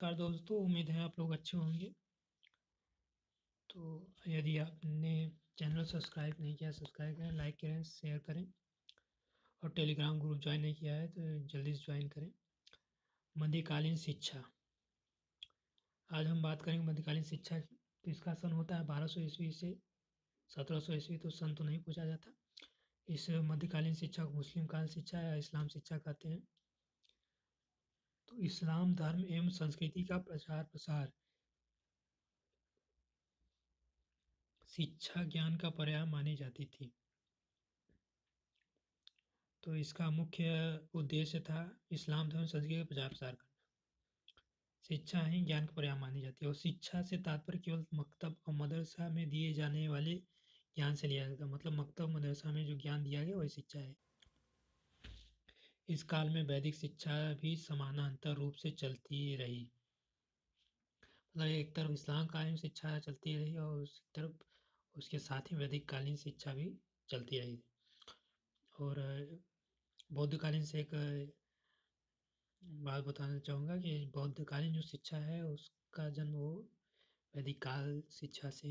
नमस्कार दोस्तों, उम्मीद है आप लोग अच्छे होंगे। तो यदि आपने चैनल सब्सक्राइब नहीं किया, सब्सक्राइब करें, लाइक करें, शेयर करें और टेलीग्राम ग्रुप ज्वाइन नहीं किया है तो जल्दी से ज्वाइन करें। मध्यकालीन शिक्षा। आज हम बात करेंगे मध्यकालीन शिक्षा की। तो इसका सन होता है 1200 ईस्वी से 1700 ईस्वी। तो सन तो नहीं पूछा जाता। इस मध्यकालीन शिक्षा को मुस्लिम काल शिक्षा या इस्लाम शिक्षा कहते हैं। तो इस्लाम धर्म एवं संस्कृति का प्रचार प्रसार शिक्षा ज्ञान का पर्याय मानी जाती थी। तो इसका मुख्य उद्देश्य था इस्लाम धर्म संस्कृति का प्रचार प्रसार करना। शिक्षा ही ज्ञान का पर्याय मानी जाती है और शिक्षा से तात्पर्य केवल मकतब और मदरसा में दिए जाने वाले ज्ञान से लिया जाता है। मतलब मकतब मदरसा में जो ज्ञान दिया गया वही शिक्षा है। इस काल में वैदिक शिक्षा भी समानांतर रूप से चलती रही। मतलब एक तरफ इस्लाम कालीन शिक्षा चलती रही और उस तरफ उसके साथ ही वैदिक कालीन शिक्षा भी चलती रही। और बौद्धकालीन से एक बात बताना चाहूँगा कि बौद्धकालीन जो शिक्षा है उसका जन्म वो वैदिक काल शिक्षा से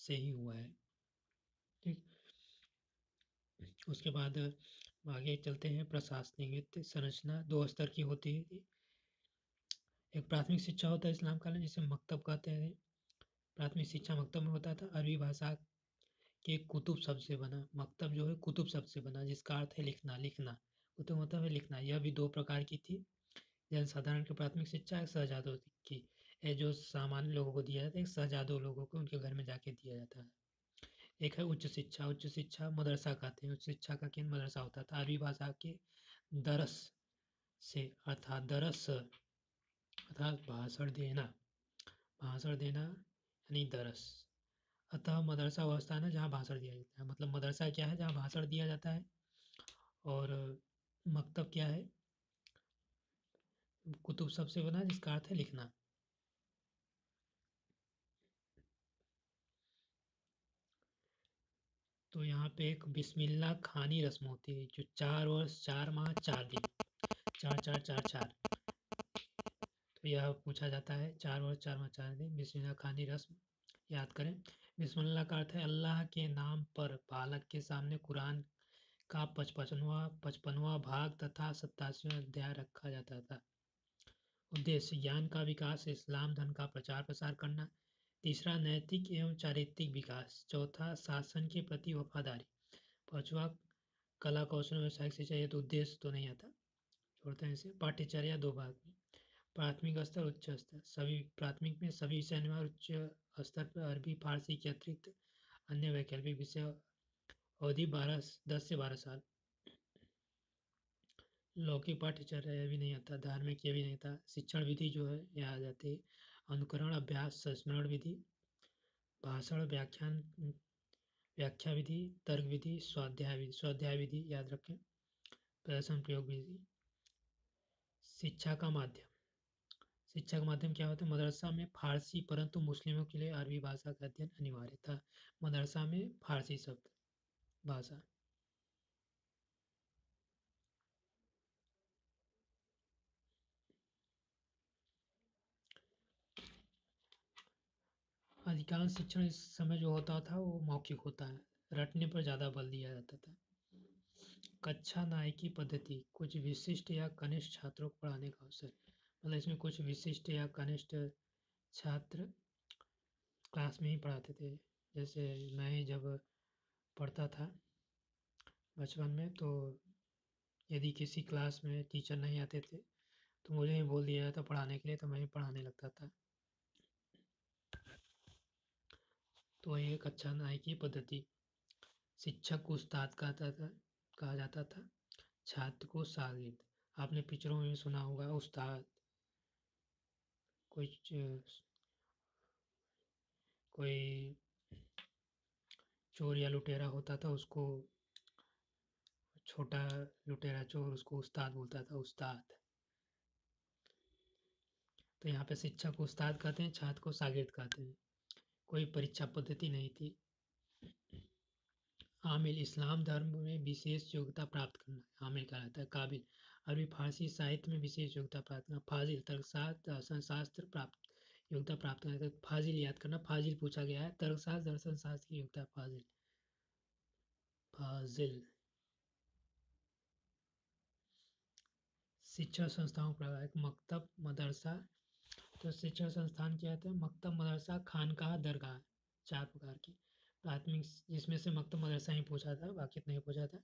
ही हुआ है। ठीक। उसके बाद आगे चलते हैं। प्रशासनिक संरचना दो स्तर की होती है। एक प्राथमिक शिक्षा होता है इस्लाम काल में, जिसे मकतब कहते हैं। प्राथमिक शिक्षा मकतब में होता था। अरबी भाषा के कुतुब शब्द से बना। मकतब जो है कुतुब शब्द से बना, जिसका अर्थ है लिखना। लिखना कुतुब मतलब है लिखना। यह भी दो प्रकार की थी। जनसाधारण की प्राथमिक शिक्षा है शहजादों की। ये जो सामान्य लोगों को दिया जाता है, शहजादों लोगों को उनके घर में जाके दिया जाता है। एक है उच्च शिक्षा। उच्च शिक्षा मदरसा कहते हैं। उच्च शिक्षा का केंद्र मदरसा होता था। अरबी भाषा के दरस से अर्थात दरस अर्थात भाषण देना यानी दरस। अतः मदरसा वह स्थान है जहाँ भाषण दिया जाता है। मतलब मदरसा क्या है? जहाँ भाषण दिया जाता है। और मकतब क्या है? कुतुब शब्द से बना, जिसका अर्थ है लिखना। तो यहाँ पे एक बिस्मिल्लाह खानी रस्म होती है, जो 4 वर्ष 4 माह 4 दिन 4 4 4 4। तो यह पूछा जाता है 4 वर्ष 4 माह 4 दिन बिस्मिल्लाह खानी रस्म याद करें। बिस्मिल्लाह का अर्थ है अल्लाह के नाम पर। बालक के सामने कुरान का 55वां भाग तथा 87वां अध्याय रखा जाता था। उद्देश्य ज्ञान का विकास, इस्लाम धर्म का प्रचार प्रसार करना। तीसरा नैतिक एवं चारित्रिक विकास। चौथा शासन के प्रति वफादारी। पांचवा कला कौशल व्यवसायिक शिक्षा। ये तो उद्देश्य तो नहीं आता, छोड़ते हैं इसे। पाठ्यचर्या दो भाग में। प्राथमिक स्तर उच्च स्तर। सभी प्राथमिक में सभी विषय अनिवार्य। उच्च स्तर पर अरबी फारसी के अतिरिक्त अन्य वैकल्पिक विषय। अवधि 10 से 12 साल। लौकिक पाठ्यचर्या भी नहीं आता। धार्मिक ये भी नहीं था। शिक्षण विधि जो है यह आ जाती है। अनुकरण अभ्यास संस्मरण विधि, भाषण व्याख्यान व्याख्या विधि, तर्क विधि, स्वाध्याय विधि याद रखें। प्रदर्शन प्रयोग विधि। शिक्षा का माध्यम। शिक्षा का माध्यम क्या होता है? मदरसा में फारसी, परंतु मुस्लिमों के लिए अरबी भाषा का अध्ययन अनिवार्य था। मदरसा में फारसी शब्द भाषा। अधिकांश शिक्षण इस समय जो होता था वो मौखिक होता है। रटने पर ज़्यादा बल दिया जाता था। कक्षा नायकी पद्धति। कुछ विशिष्ट या कनिष्ठ छात्रों को पढ़ाने का अवसर। मतलब इसमें कुछ विशिष्ट या कनिष्ठ छात्र क्लास में ही पढ़ाते थे। जैसे मैं ही जब पढ़ता था बचपन में, तो यदि किसी क्लास में टीचर नहीं आते थे तो मुझे ही बोल दिया जाता पढ़ाने के लिए, तो मैं ही पढ़ाने लगता था। तो ये कक्षा नायकी पद्धति। शिक्षक को उस्ताद कहा जाता था। छात्र को शागिर्द। आपने पिक्चरों में भी सुना होगा उस्ताद। कोई कोई चोर या लुटेरा होता था, उसको छोटा लुटेरा चोर उसको उस्ताद बोलता था, उस्ताद। तो यहाँ पे शिक्षक को उस्ताद कहते हैं, छात्र को शागिर्द कहते हैं। कोई परीक्षा पद्धति नहीं थी। आमिल। इस्लाम धर्म में विशेष योग्यता प्राप्त करना आमिल कहलाता है। काबिल। अरबी फारसी साहित्य में विशेष योग्यता प्राप्त करना। फाजिल तर्कशास्त्र दर्शन शास्त्र प्राप्त योग्यता प्राप्त करना। तो फाजिल याद करना, फाजिल पूछा गया है। तर्कशास्त्र दर्शन शास्त्र की योग्यता फाजिल। फाजिल। शिक्षा संस्थाओं का एक मकतब मदरसा। तो शिक्षा संस्थान क्या होता है? मकतब मदरसा खानकाह दरगाह, 4 प्रकार की। प्राथमिक, जिसमें से मकतब मदरसा ही पूछा था, बाकी नहीं पूछा था।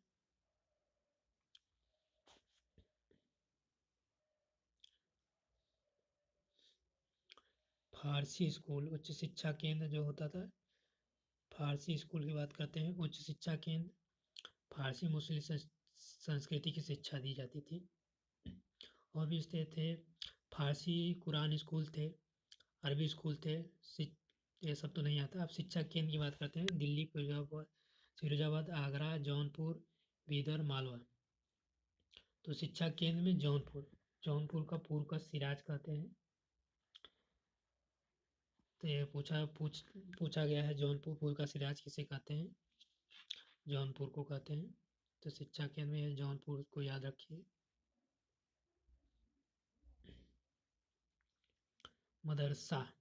फारसी स्कूल उच्च शिक्षा केंद्र जो होता था, फारसी स्कूल की बात करते हैं। उच्च शिक्षा केंद्र, फारसी मुस्लिम संस्कृति की शिक्षा दी जाती थी। और भी थे, फारसी कुरान स्कूल थे, अरबी स्कूल थे। ये सब तो नहीं आता। अब शिक्षा केंद्र की बात करते हैं। दिल्ली, फिरोजाबाद, आगरा, जौनपुर, बीदर, मालवा। तो शिक्षा केंद्र में जौनपुर का पूर्व का सिराज कहते हैं। तो ये पूछा गया है, जौनपुर पूर्व का सिराज किसे कहते हैं? जौनपुर को कहते हैं। तो शिक्षा केंद्र में जौनपुर को याद रखिए। मदरसा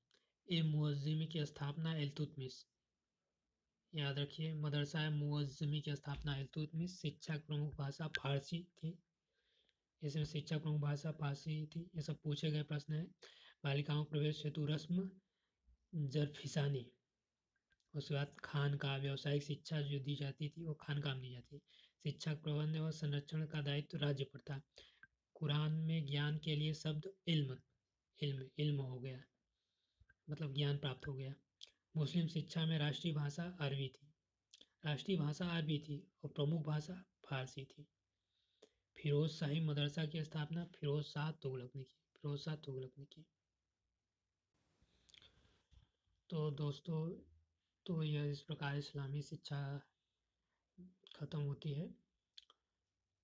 ए मुअज़्ज़मी की स्थापना इल्तुतमिश। याद रखिए, मदरसा ए मुअज़्ज़मी की स्थापना इल्तुतमिश। शिक्षा प्रमुख भाषा फारसी थी। इसमें शिक्षा प्रमुख भाषा फारसी थी। ये सब पूछे गए प्रश्न हैं। बालिकाओं प्रवेश हेतु रस्म जरफिसानी। उसके बाद खान का व्यावसायिक शिक्षा जो दी जाती थी वो खानका में दी जाती। शिक्षा प्रबंध और संरक्षण का दायित्व राज्य पर था। कुरान में ज्ञान के लिए शब्द इल्म हो गया, मतलब ज्ञान प्राप्त हो गया। मुस्लिम शिक्षा में राष्ट्रीय भाषा अरबी थी, और प्रमुख भाषा फारसी थी। फिरोज शाही मदरसा की स्थापना फिरोज शाह तुगलक ने की। तो दोस्तों, तो यह इस प्रकार इस्लामी शिक्षा खत्म होती है।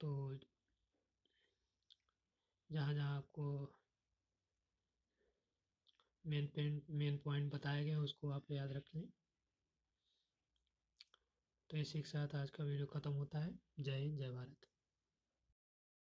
तो जहाँ जहाँ आपको मेन पॉइंट बताए गए उसको आप याद रख लें। तो इसी के साथ आज का वीडियो ख़त्म होता है। जय हिंद, जय भारत।